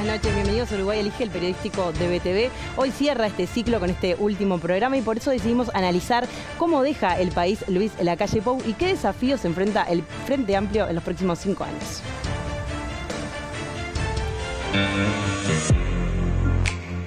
buenas noches, bienvenidos a Uruguay Elige, el periodístico de BTV. Hoy cierra este ciclo con este último programa y por eso decidimos analizar cómo deja el país Luis Lacalle Pou y qué desafíos enfrenta el Frente Amplio en los próximos 5 años.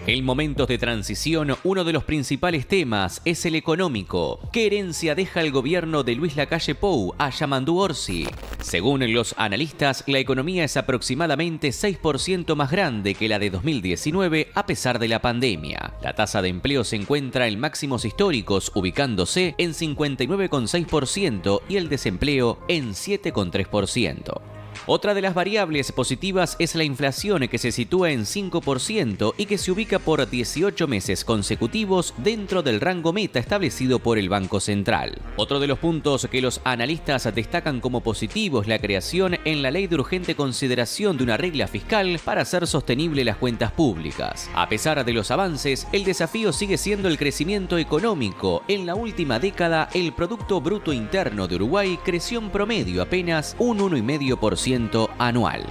En momentos de transición, uno de los principales temas es el económico. ¿Qué herencia deja el gobierno de Luis Lacalle Pou a Yamandu Orsi? Según los analistas, la economía es aproximadamente 6% más grande que la de 2019 a pesar de la pandemia. La tasa de empleo se encuentra en máximos históricos, ubicándose en 59,6% y el desempleo en 7,3%. Otra de las variables positivas es la inflación, que se sitúa en 5% y que se ubica por 18 meses consecutivos dentro del rango meta establecido por el Banco Central. Otro de los puntos que los analistas destacan como positivo es la creación en la ley de urgente consideración de una regla fiscal para hacer sostenible las cuentas públicas. A pesar de los avances, el desafío sigue siendo el crecimiento económico. En la última década, el Producto Bruto Interno de Uruguay creció en promedio apenas un 1,5% anual.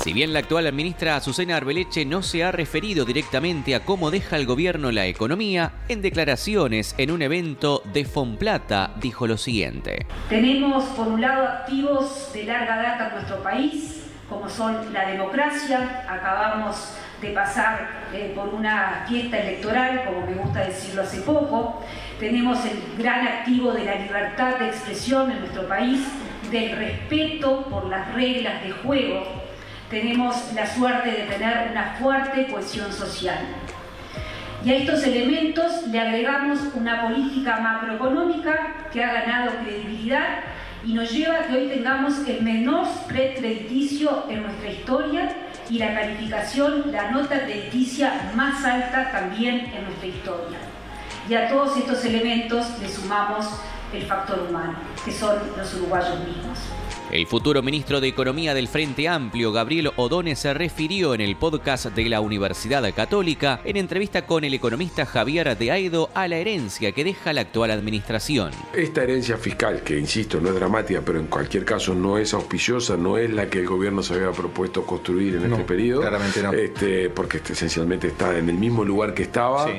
Si bien la actual ministra Azucena Arbeleche no se ha referido directamente a cómo deja el gobierno la economía, en declaraciones en un evento de Fomplata dijo lo siguiente. Tenemos por un lado activos de larga data en nuestro país, como son la democracia. Acabamos de pasar por una fiesta electoral, como me gusta decirlo hace poco. Tenemos el gran activo de la libertad de expresión en nuestro país, del respeto por las reglas de juego. Tenemos la suerte de tener una fuerte cohesión social. Y a estos elementos le agregamos una política macroeconómica que ha ganado credibilidad y nos lleva a que hoy tengamos el menor spread crediticio en nuestra historia y la calificación, la nota crediticia más alta también en nuestra historia. Y a todos estos elementos le sumamos el factor humano, que son los uruguayos mismos. El futuro ministro de Economía del Frente Amplio, Gabriel O'Donnell, se refirió en el podcast de la Universidad Católica, en entrevista con el economista Javier de Aedo, a la herencia que deja la actual administración. Esta herencia fiscal, que insisto, no es dramática, pero en cualquier caso no es auspiciosa, no es la que el gobierno se había propuesto construir en este periodo. Claramente no. Porque esencialmente está en el mismo lugar que estaba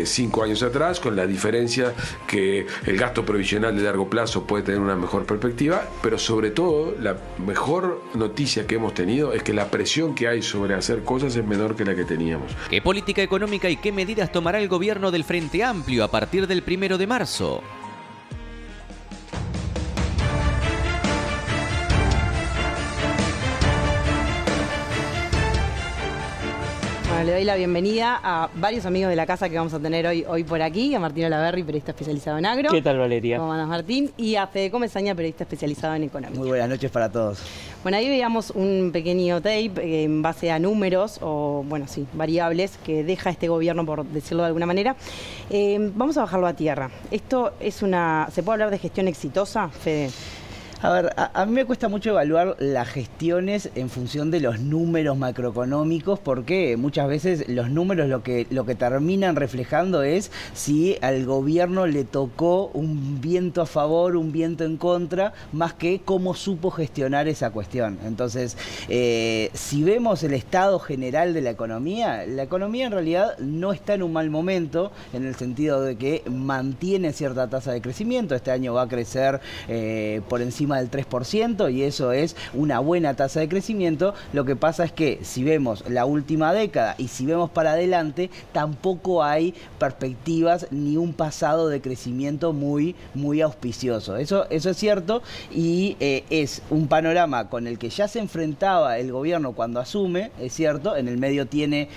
5 años atrás, con la diferencia que el gasto provisional de largo plazo puede tener una mejor perspectiva, pero sobre todo la mejor noticia que hemos tenido es que la presión que hay sobre hacer cosas es menor que la que teníamos. ¿Qué política económica y qué medidas tomará el gobierno del Frente Amplio a partir del 1 de marzo? Bueno, le doy la bienvenida a varios amigos de la casa que vamos a tener hoy por aquí, a Martín Olaverri, periodista especializado en agro. ¿Qué tal, Valeria? ¿Cómo andas, Martín? Y a Fede Comesaña, periodista especializado en economía. Muy buenas noches para todos. Bueno, ahí veíamos un pequeño tape en base a números o, bueno, sí, variables que deja este gobierno, por decirlo de alguna manera. Vamos a bajarlo a tierra. ¿Esto es ¿se puede hablar de gestión exitosa, Fede? A ver, a mí me cuesta mucho evaluar las gestiones en función de los números macroeconómicos, porque muchas veces los números lo que terminan reflejando es si al gobierno le tocó un viento a favor, un viento en contra, más que cómo supo gestionar esa cuestión. Entonces, si vemos el estado general de la economía en realidad no está en un mal momento, en el sentido de que mantiene cierta tasa de crecimiento. Este año va a crecer por encima del 3% y eso es una buena tasa de crecimiento. Lo que pasa es que si vemos la última década y si vemos para adelante, tampoco hay perspectivas ni un pasado de crecimiento muy auspicioso. Eso es cierto y es un panorama con el que ya se enfrentaba el gobierno cuando asume, es cierto. En el medio tiene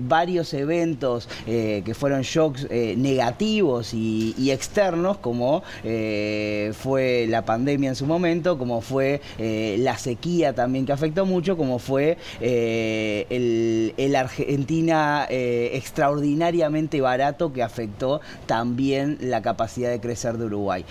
varios eventos que fueron shocks negativos y externos, como fue la pandemia en su momento, como fue la sequía también, que afectó mucho, como fue el Argentina extraordinariamente barato, que afectó también la capacidad de crecer de Uruguay.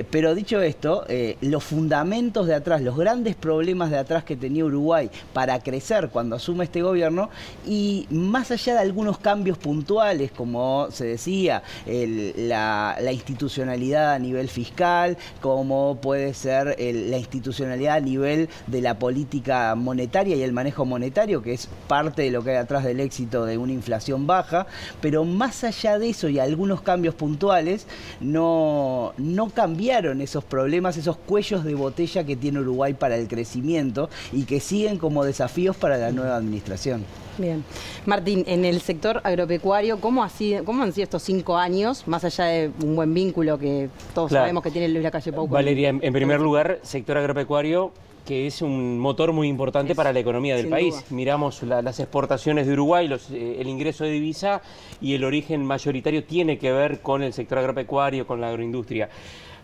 Pero dicho esto, los fundamentos de atrás, los grandes problemas de atrás que tenía Uruguay para crecer cuando asume este gobierno, y más allá de algunos cambios puntuales, como se decía, la institucionalidad a nivel fiscal, como puede ser ver la institucionalidad a nivel de la política monetaria y el manejo monetario, que es parte de lo que hay atrás del éxito de una inflación baja, pero más allá de eso y algunos cambios puntuales, no cambiaron esos problemas, esos cuellos de botella que tiene Uruguay para el crecimiento y que siguen como desafíos para la nueva administración. Bien. Martín, en el sector agropecuario, ¿cómo han sido estos 5 años, más allá de un buen vínculo que todos sabemos que tiene Luis Lacalle Pou? Valeria, en primer lugar, sector agropecuario, que es un motor muy importante para la economía del país. Duda. Miramos las exportaciones de Uruguay, el ingreso de divisa, y el origen mayoritario tiene que ver con el sector agropecuario, con la agroindustria.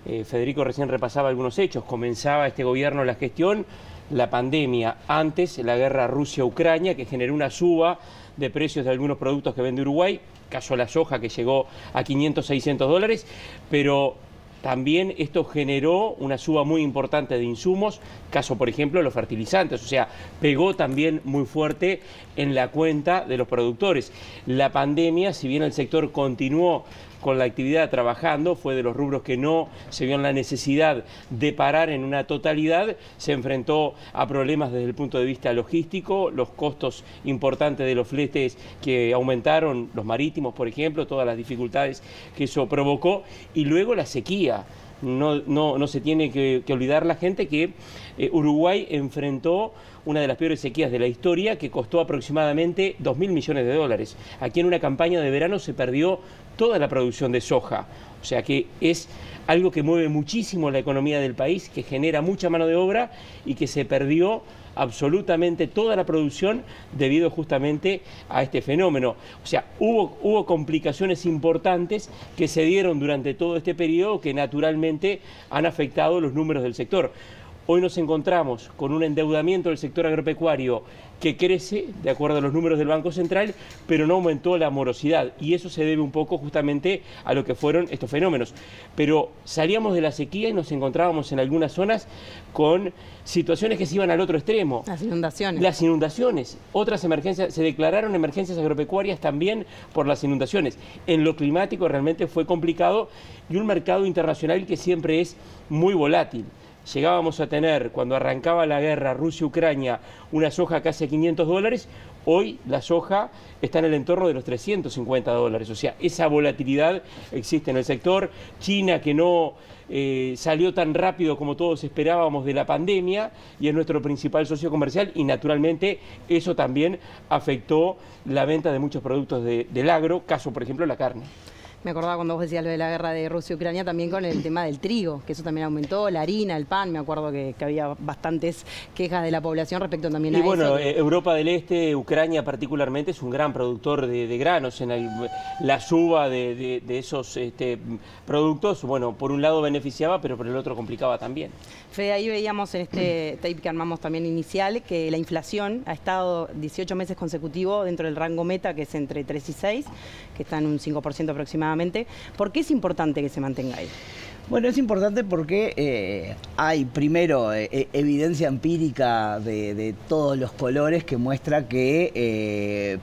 Federico recién repasaba algunos hechos. Comenzaba este gobierno la gestión, la pandemia, antes la guerra Rusia-Ucrania, que generó una suba de precios de algunos productos que vende Uruguay, caso la soja, que llegó a 500, 600 dólares, pero también esto generó una suba muy importante de insumos, caso por ejemplo los fertilizantes, o sea, pegó también muy fuerte en la cuenta de los productores. La pandemia, si bien el sector continuó con la actividad trabajando, fue de los rubros que no se vio en la necesidad de parar en una totalidad, se enfrentó a problemas desde el punto de vista logístico, los costos importantes de los fletes que aumentaron, los marítimos por ejemplo, todas las dificultades que eso provocó, y luego la sequía. No se tiene que olvidar la gente que Uruguay enfrentó una de las peores sequías de la historia, que costó aproximadamente 2.000 millones de dólares. Aquí en una campaña de verano se perdió toda la producción de soja, o sea que es algo que mueve muchísimo la economía del país, que genera mucha mano de obra y que se perdió absolutamente toda la producción debido justamente a este fenómeno. O sea, hubo complicaciones importantes que se dieron durante todo este periodo que naturalmente han afectado los números del sector. Hoy nos encontramos con un endeudamiento del sector agropecuario que crece, de acuerdo a los números del Banco Central, pero no aumentó la morosidad, y eso se debe un poco justamente a lo que fueron estos fenómenos. Pero salíamos de la sequía y nos encontrábamos en algunas zonas con situaciones que se iban al otro extremo. Las inundaciones. Las inundaciones. Otras emergencias, se declararon emergencias agropecuarias también por las inundaciones. En lo climático realmente fue complicado, y un mercado internacional que siempre es muy volátil. Llegábamos a tener, cuando arrancaba la guerra Rusia-Ucrania, una soja casi a 500 dólares, hoy la soja está en el entorno de los 350 dólares, o sea, esa volatilidad existe en el sector. China, que no salió tan rápido como todos esperábamos de la pandemia, y es nuestro principal socio comercial, y naturalmente eso también afectó la venta de muchos productos del agro, caso por ejemplo la carne. Me acordaba cuando vos decías lo de la guerra de Rusia y Ucrania, también con el tema del trigo, que eso también aumentó, la harina, el pan. Me acuerdo que había bastantes quejas de la población respecto también a eso. Y bueno, Europa del Este, Ucrania particularmente, es un gran productor de granos. La suba de esos productos, bueno, por un lado beneficiaba, pero por el otro complicaba también. Fede, ahí veíamos en este tape que armamos también inicial, que la inflación ha estado 18 meses consecutivos dentro del rango meta, que es entre 3 y 6, que está en un 5% aproximadamente. ¿Por qué es importante que se mantenga ahí? Bueno, es importante porque hay primero evidencia empírica de todos los colores que muestra que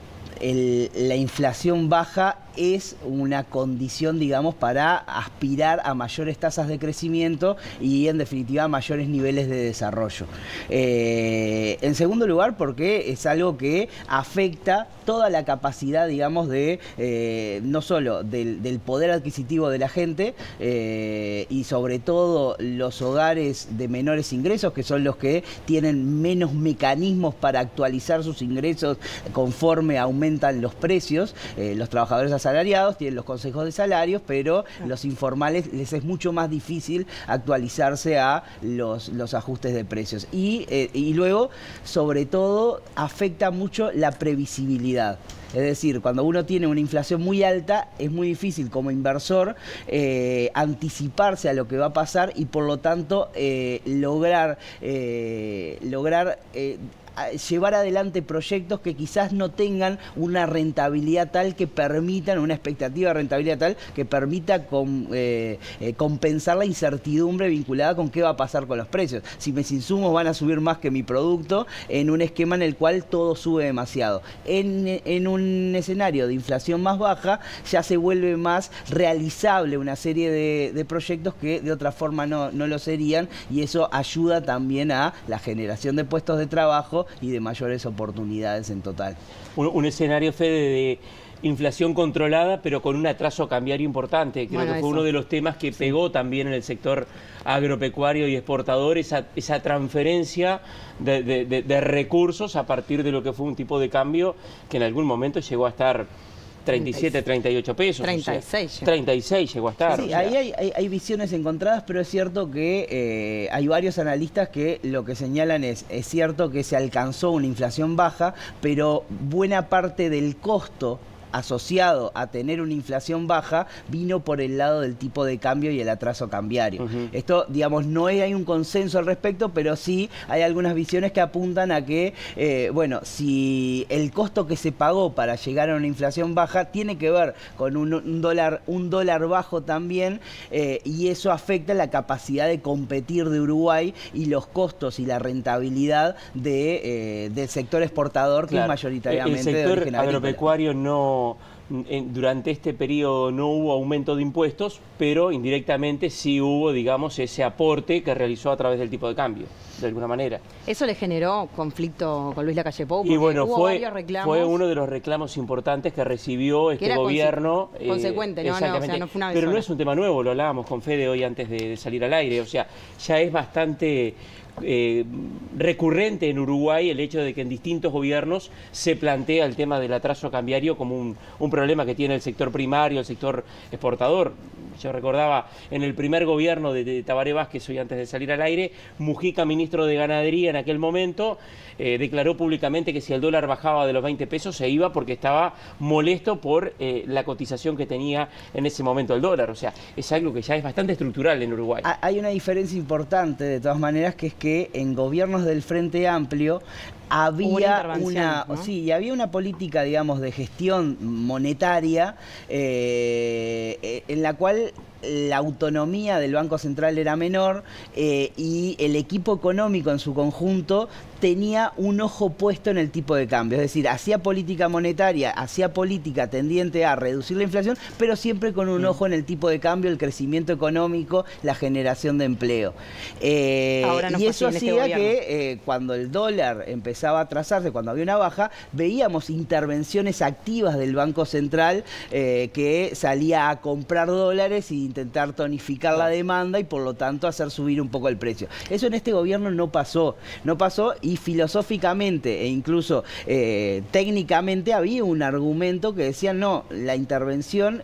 la inflación baja es una condición, digamos, para aspirar a mayores tasas de crecimiento y, en definitiva, a mayores niveles de desarrollo. En segundo lugar, porque es algo que afecta toda la capacidad, digamos, no solo del poder adquisitivo de la gente, y sobre todo los hogares de menores ingresos, que son los que tienen menos mecanismos para actualizar sus ingresos conforme aumentan los precios. Los trabajadores asalariados tienen los consejos de salarios, pero los informales les es mucho más difícil actualizarse a los ajustes de precios. Y luego, sobre todo, afecta mucho la previsibilidad. Es decir, cuando uno tiene una inflación muy alta, es muy difícil como inversor anticiparse a lo que va a pasar y, por lo tanto, lograr llevar adelante proyectos que quizás no tengan una rentabilidad tal que permitan, una expectativa de rentabilidad tal que permita compensar la incertidumbre vinculada con qué va a pasar con los precios. Si mis insumos van a subir más que mi producto, en un esquema en el cual todo sube demasiado. En un un escenario de inflación más baja, ya se vuelve más realizable una serie de proyectos que de otra forma no lo serían, y eso ayuda también a la generación de puestos de trabajo y de mayores oportunidades en total. Un escenario, Fede, de inflación controlada, pero con un atraso cambiario importante. Creo que fue uno de los temas que pegó también en el sector agropecuario y exportador, esa transferencia de recursos a partir de lo que fue un tipo de cambio que en algún momento llegó a estar 37, 38 pesos. 36. O sea, 36 llegó a estar. Sí, ahí hay visiones encontradas, pero es cierto que hay varios analistas que lo que señalan es cierto que se alcanzó una inflación baja, pero buena parte del costo asociado a tener una inflación baja vino por el lado del tipo de cambio y el atraso cambiario. Esto, digamos, no hay un consenso al respecto, pero sí hay algunas visiones que apuntan a que, bueno, si el costo que se pagó para llegar a una inflación baja tiene que ver con un dólar bajo también, y eso afecta la capacidad de competir de Uruguay y los costos y la rentabilidad del sector exportador, que es mayoritariamente de origen agrícola. El sector agropecuario durante este periodo no hubo aumento de impuestos, pero indirectamente sí hubo, digamos, ese aporte que realizó a través del tipo de cambio, de alguna manera. ¿Eso le generó conflicto con Luis Lacalle Pou? Y bueno, fue uno de los reclamos importantes que recibió este gobierno. Consecuente, ¿no? O sea, no fue una vez pero sola. no es un tema nuevo, lo hablábamos con Fede hoy antes de salir al aire, o sea, ya es bastante recurrente en Uruguay el hecho de que en distintos gobiernos se plantea el tema del atraso cambiario como un problema que tiene el sector primario, el sector exportador. Yo recordaba en el primer gobierno de Tabaré Vázquez, hoy antes de salir al aire, Mujica, ministro de Ganadería en aquel momento, declaró públicamente que si el dólar bajaba de los 20 pesos se iba porque estaba molesto por la cotización que tenía en ese momento el dólar. O sea, es algo que ya es bastante estructural en Uruguay. Hay una diferencia importante, de todas maneras, que es que en gobiernos del Frente Amplio había había una política, digamos, de gestión monetaria en la cual la autonomía del Banco Central era menor, y el equipo económico en su conjunto tenía un ojo puesto en el tipo de cambio, es decir, hacía política monetaria, hacía política tendiente a reducir la inflación, pero siempre con un ojo en el tipo de cambio, el crecimiento económico, la generación de empleo. Y eso hacía que cuando el dólar empezaba a atrasarse, cuando había una baja, veíamos intervenciones activas del Banco Central que salía a comprar dólares y intentar tonificar la demanda y por lo tanto hacer subir un poco el precio. Eso en este gobierno no pasó y filosóficamente e incluso técnicamente había un argumento que decía no, la intervención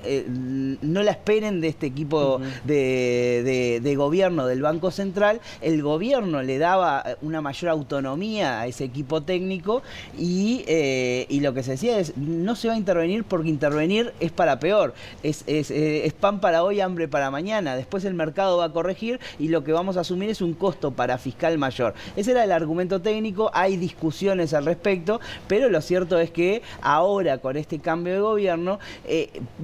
no la esperen de este equipo de gobierno del Banco Central, el gobierno le daba una mayor autonomía a ese equipo técnico y lo que se decía es no se va a intervenir porque intervenir es para peor, es pan para hoy, hambre para mañana, después el mercado va a corregir y lo que vamos a asumir es un costo para fiscal mayor. Ese era el argumento técnico, hay discusiones al respecto, pero lo cierto es que ahora con este cambio de gobierno,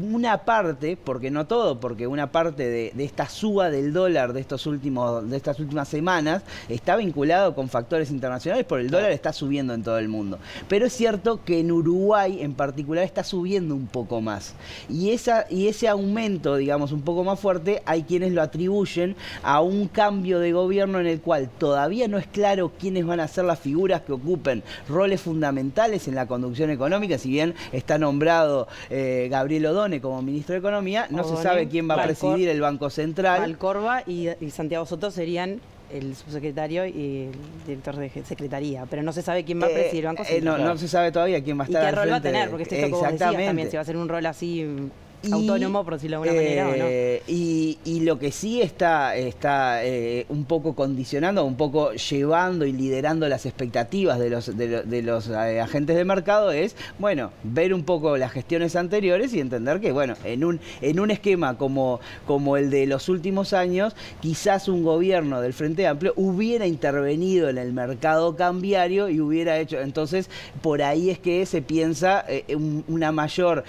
una parte, porque no todo, porque una parte de esta suba del dólar de estas últimas semanas está vinculado con factores internacionales, porque el dólar está subiendo en todo el mundo. Pero es cierto que en Uruguay en particular está subiendo un poco más. Y ese aumento, digamos, un poco más fuerte, hay quienes lo atribuyen a un cambio de gobierno en el cual todavía no es claro quiénes van a ser las figuras que ocupen roles fundamentales en la conducción económica. Si bien está nombrado Gabriel Odone como ministro de Economía, no se sabe quién va a presidir el Banco Central. Valcorba y Santiago Soto serían el subsecretario y el director de secretaría, pero no se sabe quién va a presidir el Banco Central. No se sabe todavía quién va a estar al frente. ¿Y qué rol va a tener? Porque esto como decías también, si va a ser un rol así autónomo, por decirlo de alguna manera, ¿o no? Y lo que sí está un poco condicionando, un poco llevando y liderando las expectativas de los agentes de mercado es, bueno, ver un poco las gestiones anteriores y entender que, bueno, en un esquema como el de los últimos años, quizás un gobierno del Frente Amplio hubiera intervenido en el mercado cambiario y hubiera hecho, entonces, por ahí es que se piensa una mayor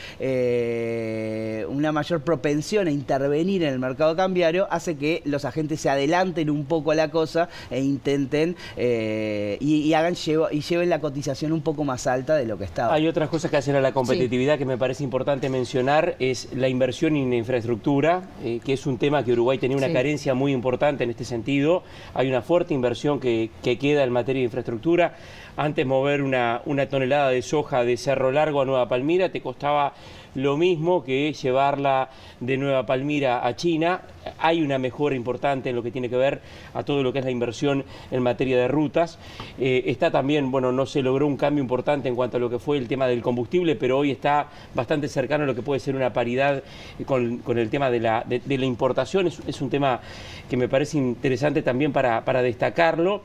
una mayor propensión a intervenir en el mercado cambiario hace que los agentes se adelanten un poco a la cosa e intenten y lleven la cotización un poco más alta de lo que estaba. Hay otras cosas que hacen a la competitividad que me parece importante mencionar, es la inversión en infraestructura, que es un tema que Uruguay tenía una carencia muy importante en este sentido. Hay una fuerte inversión que queda en materia de infraestructura. Antes mover una tonelada de soja de Cerro Largo a Nueva Palmira te costaba lo mismo que llevarla de Nueva Palmira a China. Hay una mejora importante en lo que tiene que ver a todo lo que es la inversión en materia de rutas. Está también, bueno, no se logró un cambio importante en cuanto a lo que fue el tema del combustible, pero hoy está bastante cercano a lo que puede ser una paridad con el tema de la importación. Es un tema que me parece interesante también para destacarlo.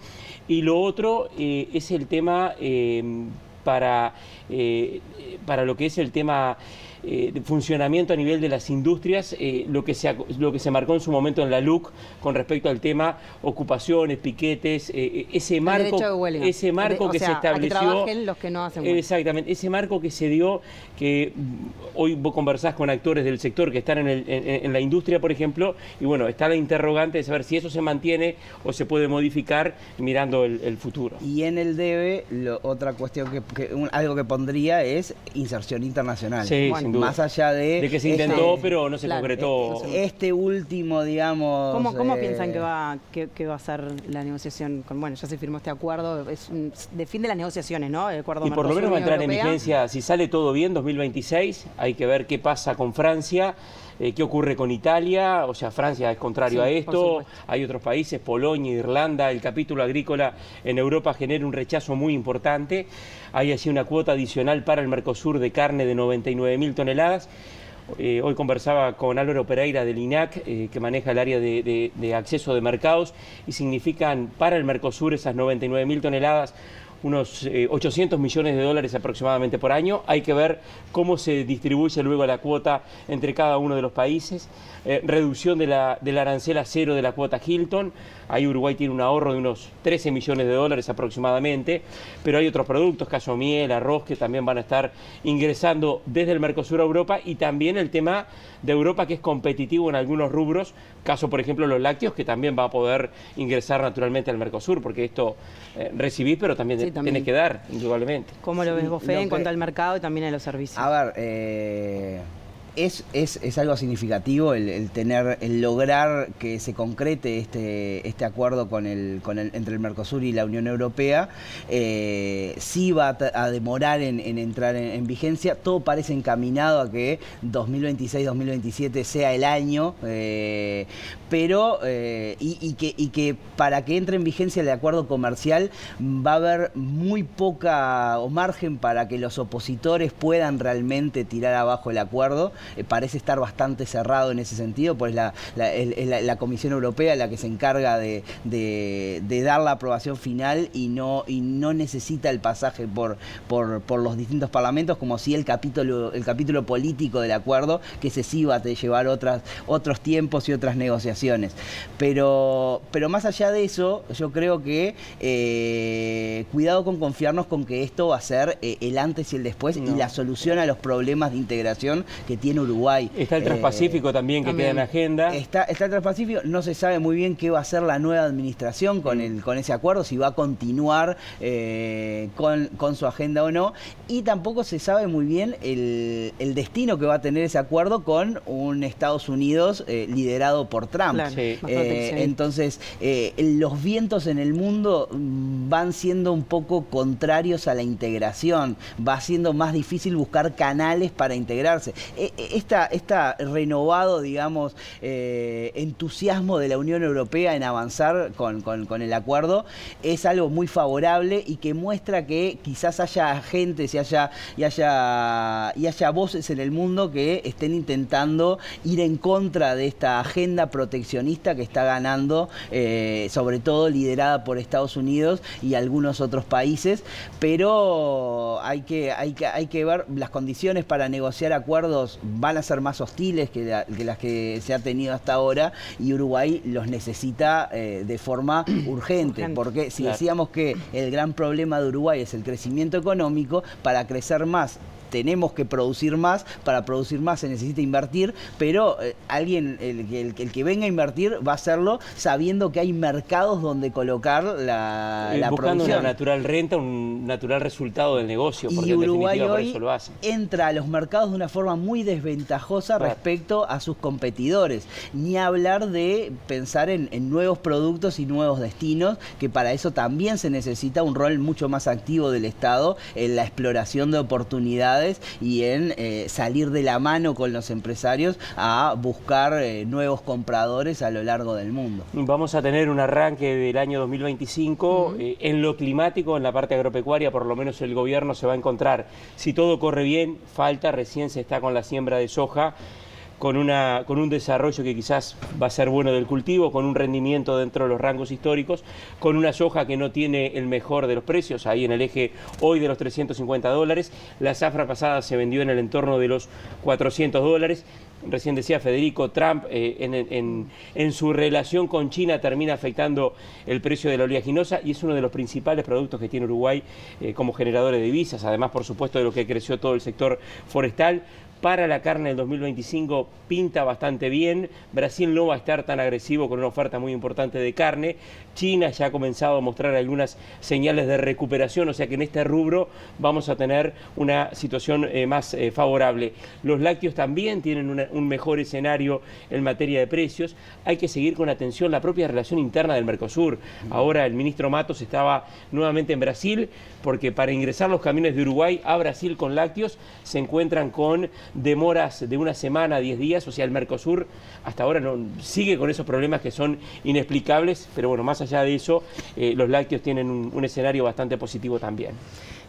Y lo otro es el tema para lo que es el tema de funcionamiento a nivel de las industrias, lo que se marcó en su momento en la LUC con respecto al tema ocupaciones, piquetes, ese marco que se estableció, a que trabajen los que no hacen huelga. Exactamente, ese marco que se dio, que hoy vos conversás con actores del sector que están en la industria, por ejemplo, y bueno, está la interrogante de saber si eso se mantiene o se puede modificar mirando el futuro. Y en el DEVE, otra cuestión algo que pondría es inserción internacional. Sí, bueno, más allá de que se intentó, pero no se concretó. Este último, digamos... ¿Cómo piensan que va a ser la negociación? Bueno, ya se firmó este acuerdo, defiende las negociaciones, ¿no? El acuerdo y por lo menos va a entrar en vigencia, si sale todo bien, 2026, hay que ver qué pasa con Francia. ¿Qué ocurre con Italia? O sea, Francia es contrario a esto, hay otros países, Polonia, Irlanda, el capítulo agrícola en Europa genera un rechazo muy importante. Hay así una cuota adicional para el Mercosur de carne de 99.000 toneladas. Hoy conversaba con Álvaro Pereira del INAC, que maneja el área de acceso de mercados, y significan para el Mercosur esas 99.000 toneladas unos 800 millones de dólares aproximadamente por año. Hay que ver cómo se distribuye luego la cuota entre cada uno de los países. Reducción del arancel a cero de la cuota Hilton. Ahí Uruguay tiene un ahorro de unos 13 millones de dólares aproximadamente, pero hay otros productos, caso miel, arroz, que también van a estar ingresando desde el Mercosur a Europa, y también el tema de Europa, que es competitivo en algunos rubros, caso por ejemplo los lácteos, que también va a poder ingresar naturalmente al Mercosur, porque esto recibís, pero también tenés que dar, indudablemente. ¿Cómo lo ves vos, Fede, en cuanto al mercado y también a los servicios? A ver, es algo significativo el lograr que se concrete este acuerdo entre el Mercosur y la Unión Europea. Sí va a demorar en entrar en vigencia. Todo parece encaminado a que 2026-2027 sea el año, pero que para que entre en vigencia el acuerdo comercial va a haber muy poca margen para que los opositores puedan realmente tirar abajo el acuerdo. Parece estar bastante cerrado en ese sentido, pues la Comisión Europea la que se encarga de dar la aprobación final y no necesita el pasaje por los distintos parlamentos, como si el capítulo político del acuerdo, que ese sí va a llevar otros tiempos y otras negociaciones. Pero más allá de eso, yo creo que cuidado con confiarnos con que esto va a ser el antes y el después y la solución a los problemas de integración que tiene Uruguay. Está el Transpacífico también que queda en agenda. Está el Transpacífico, no se sabe muy bien qué va a hacer la nueva administración con ese acuerdo, si va a continuar con su agenda o no, y tampoco se sabe muy bien el destino que va a tener ese acuerdo con un Estados Unidos liderado por Trump. Claro, entonces, los vientos en el mundo van siendo un poco contrarios a la integración, va siendo más difícil buscar canales para integrarse. Esta renovado, digamos, entusiasmo de la Unión Europea en avanzar con el acuerdo es algo muy favorable y que muestra que quizás haya agentes y haya voces en el mundo que estén intentando ir en contra de esta agenda proteccionista que está ganando, sobre todo liderada por Estados Unidos y algunos otros países, pero hay que ver las condiciones para negociar acuerdos. Van a ser más hostiles que las que se ha tenido hasta ahora, y Uruguay los necesita de forma urgente, porque si decíamos que el gran problema de Uruguay es el crecimiento económico, para crecer más tenemos que producir más, para producir más se necesita invertir, pero alguien, el que venga a invertir va a hacerlo sabiendo que hay mercados donde colocar la buscando producción. una natural renta, un natural resultado del negocio, porque y Uruguay en definitiva por hoy eso lo hace. entra a los mercados de una forma muy desventajosa respecto a sus competidores, ni hablar de pensar en nuevos productos y nuevos destinos, que para eso también se necesita un rol mucho más activo del Estado en la exploración de oportunidades y en salir de la mano con los empresarios a buscar nuevos compradores a lo largo del mundo. Vamos a tener un arranque del año 2025 en lo climático, en la parte agropecuaria, por lo menos el gobierno se va a encontrar, si todo corre bien, recién se está con la siembra de soja, con un desarrollo que quizás va a ser bueno del cultivo, con un rendimiento dentro de los rangos históricos, con una soja que no tiene el mejor de los precios, ahí en el eje hoy de los $350, la zafra pasada se vendió en el entorno de los $400. Recién decía Federico, Trump en su relación con China termina afectando el precio de la oleaginosa y es uno de los principales productos que tiene Uruguay como generador de divisas, además por supuesto de lo que creció todo el sector forestal. Para la carne del 2025 pinta bastante bien. Brasil no va a estar tan agresivo con una oferta muy importante de carne. China ya ha comenzado a mostrar algunas señales de recuperación, o sea que en este rubro vamos a tener una situación más favorable. Los lácteos también tienen un mejor escenario en materia de precios. Hay que seguir con atención la propia relación interna del Mercosur. Ahora el ministro Matos estaba nuevamente en Brasil porque para ingresar los camiones de Uruguay a Brasil con lácteos se encuentran con demoras de una semana a 10 días, o sea, el Mercosur hasta ahora sigue con esos problemas que son inexplicables, pero bueno, más allá de eso, los lácteos tienen un escenario bastante positivo también.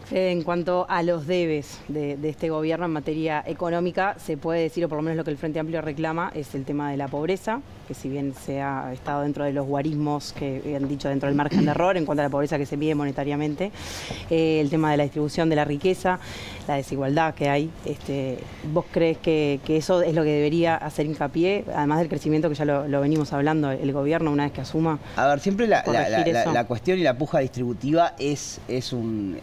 En cuanto a los debes de este gobierno en materia económica, se puede decir, o por lo menos lo que el Frente Amplio reclama, es el tema de la pobreza, que si bien se ha estado dentro de los guarismos que han dicho dentro del margen de error en cuanto a la pobreza que se mide monetariamente, el tema de la distribución de la riqueza, la desigualdad que hay. ¿Vos crees que eso es lo que debería hacer hincapié, además del crecimiento que ya lo venimos hablando, el gobierno una vez que asuma? A ver, siempre la cuestión y la puja distributiva es un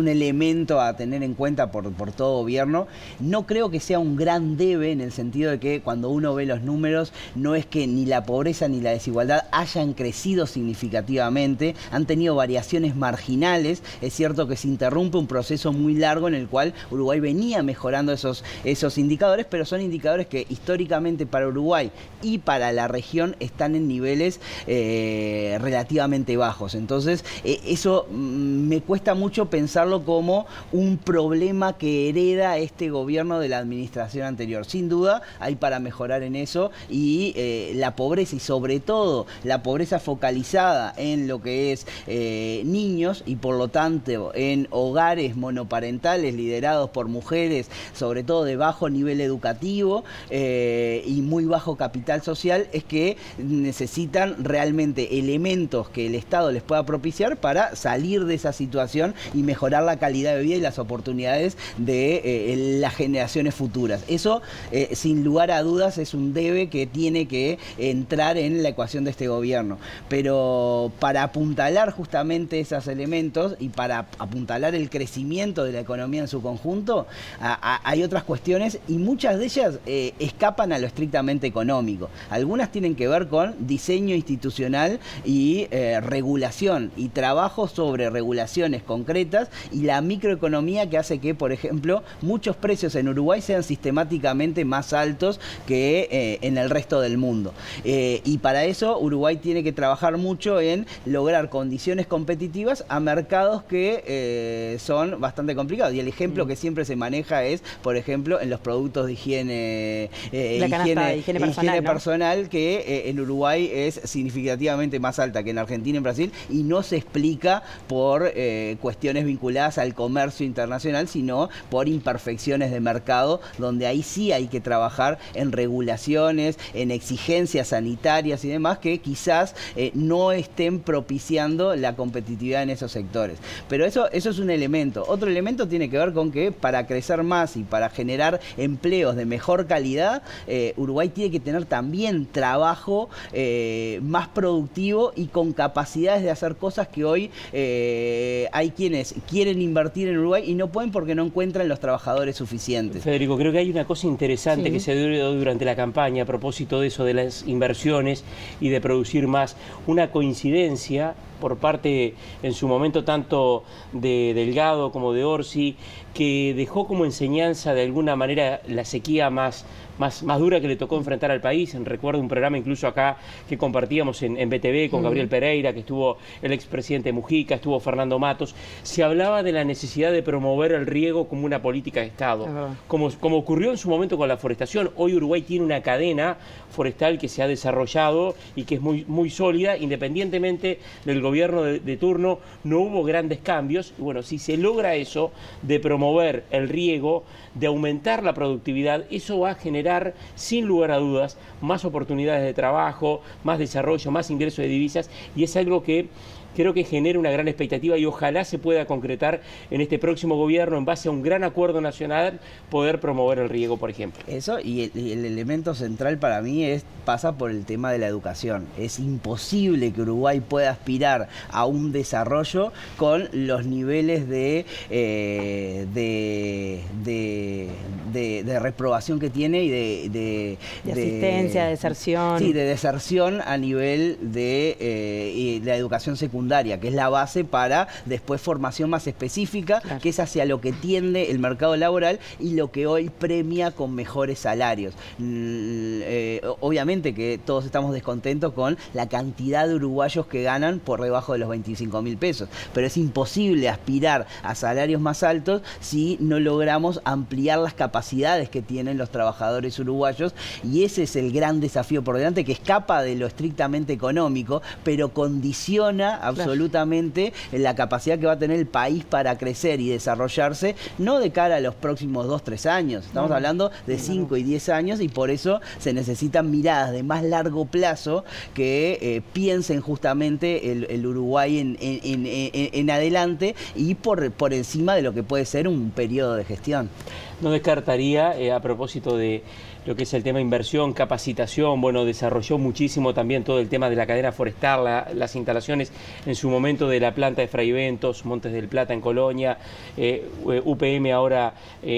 elemento a tener en cuenta por todo gobierno. No creo que sea un gran debe en el sentido de que cuando uno ve los números, no es que ni la pobreza ni la desigualdad hayan crecido significativamente, han tenido variaciones marginales. Es cierto que se interrumpe un proceso muy largo en el cual Uruguay venía mejorando esos indicadores, pero son indicadores que históricamente para Uruguay y para la región están en niveles relativamente bajos. Entonces, eso me cuesta mucho pensarlo como un problema que hereda este gobierno de la administración anterior. Sin duda hay para mejorar en eso y la pobreza y sobre todo la pobreza focalizada en lo que es niños y por lo tanto en hogares monoparentales liderados por mujeres, sobre todo de bajo nivel educativo y muy bajo capital social, es que necesitan realmente elementos que el Estado les pueda propiciar para salir de esa situación y mejorar la calidad de vida y las oportunidades de las generaciones futuras. Eso, sin lugar a dudas, es un debe que tiene que entrar en la ecuación de este gobierno. Pero para apuntalar justamente esos elementos y para apuntalar el crecimiento de la economía en su conjunto, hay otras cuestiones y muchas de ellas escapan a lo estrictamente económico. Algunas tienen que ver con diseño institucional y regulación y trabajo sobre regulaciones concretas y la microeconomía que hace que, por ejemplo, muchos precios en Uruguay sean sistemáticamente más altos que en el resto del mundo. Y para eso Uruguay tiene que trabajar mucho en lograr condiciones competitivas a mercados que son bastante complicados. Y el ejemplo que siempre se maneja es, por ejemplo, en los productos de higiene, higiene personal, que en Uruguay es significativamente más alta que en Argentina y en Brasil, y no se explica por cuestiones vinculadas al comercio internacional, sino por imperfecciones de mercado, donde ahí sí hay que trabajar en regulaciones, en exigencias sanitarias y demás que quizás no estén propiciando la competitividad en esos sectores. Pero eso es un elemento. Otro elemento tiene que ver con que para crecer más y para generar empleos de mejor calidad, Uruguay tiene que tener también trabajo más productivo y con capacidades de hacer cosas que hoy hay quienes quienes quieren invertir en Uruguay y no pueden porque no encuentran los trabajadores suficientes. Federico, creo que hay una cosa interesante que se dio durante la campaña a propósito de eso, de las inversiones y de producir más. Una coincidencia por parte, en su momento, tanto de Delgado como de Orsi, que dejó como enseñanza de alguna manera la sequía más dura que le tocó enfrentar al país. Recuerdo un programa incluso acá que compartíamos en BTV con Gabriel Pereira, que estuvo el expresidente Mujica, estuvo Fernando Matos. Se hablaba de la necesidad de promover el riego como una política de Estado, como ocurrió en su momento con la forestación. Hoy Uruguay tiene una cadena forestal que se ha desarrollado y que es muy sólida, independientemente del gobierno de turno, no hubo grandes cambios. Y bueno, si se logra eso, de promover el riego, de aumentar la productividad, eso va a generar, sin lugar a dudas, más oportunidades de trabajo, más desarrollo, más ingreso de divisas, y es algo que creo que genera una gran expectativa y ojalá se pueda concretar en este próximo gobierno, en base a un gran acuerdo nacional, poder promover el riego, por ejemplo. Eso, y el elemento central para mí pasa por el tema de la educación. Es imposible que Uruguay pueda aspirar a un desarrollo con los niveles de reprobación que tiene y de asistencia, deserción. Sí, de deserción a nivel de la educación secundaria, que es la base para después formación más específica, que es hacia lo que tiende el mercado laboral y lo que hoy premia con mejores salarios. Obviamente que todos estamos descontentos con la cantidad de uruguayos que ganan por debajo de los 25.000 pesos, pero es imposible aspirar a salarios más altos si no logramos ampliar las capacidades que tienen los trabajadores uruguayos, y ese es el gran desafío por delante, que escapa de lo estrictamente económico, pero condiciona absolutamente la capacidad que va a tener el país para crecer y desarrollarse, no de cara a los próximos 2-3 años, estamos hablando de 5 y 10 años, y por eso se necesitan miradas de más largo plazo que piensen justamente el Uruguay en adelante y por encima de lo que puede ser un periodo de gestión. No descartaría, a propósito de lo que es el tema inversión, capacitación, bueno, desarrolló muchísimo también todo el tema de la cadena forestal, las instalaciones en su momento de la planta de Fray Bentos, Montes del Plata en Colonia, UPM ahora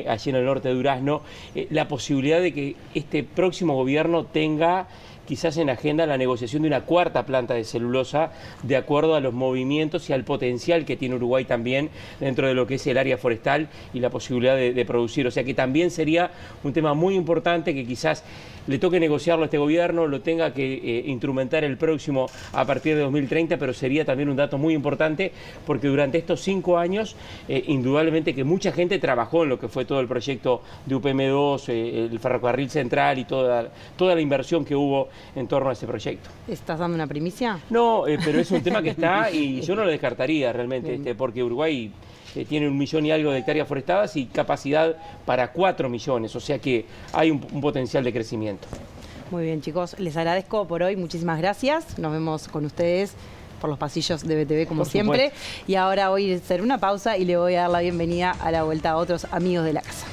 allí en el norte de Durazno, la posibilidad de que este próximo gobierno tenga quizás en agenda la negociación de una cuarta planta de celulosa, de acuerdo a los movimientos y al potencial que tiene Uruguay también dentro de lo que es el área forestal y la posibilidad de producir. O sea que también sería un tema muy importante que quizás le toque negociarlo a este gobierno, lo tenga que instrumentar el próximo a partir de 2030, pero sería también un dato muy importante porque durante estos 5 años, indudablemente que mucha gente trabajó en lo que fue todo el proyecto de UPM2, el ferrocarril central y toda la inversión que hubo en torno a ese proyecto. ¿Estás dando una primicia? No, pero es un tema que está y yo no lo descartaría realmente, porque Uruguay tiene 1 millón y algo de hectáreas forestadas y capacidad para 4 millones, o sea que hay un potencial de crecimiento. Muy bien, chicos, les agradezco por hoy, muchísimas gracias, nos vemos con ustedes por los pasillos de BTV como siempre, y ahora voy a hacer una pausa y le voy a dar la bienvenida a la vuelta a otros amigos de la casa.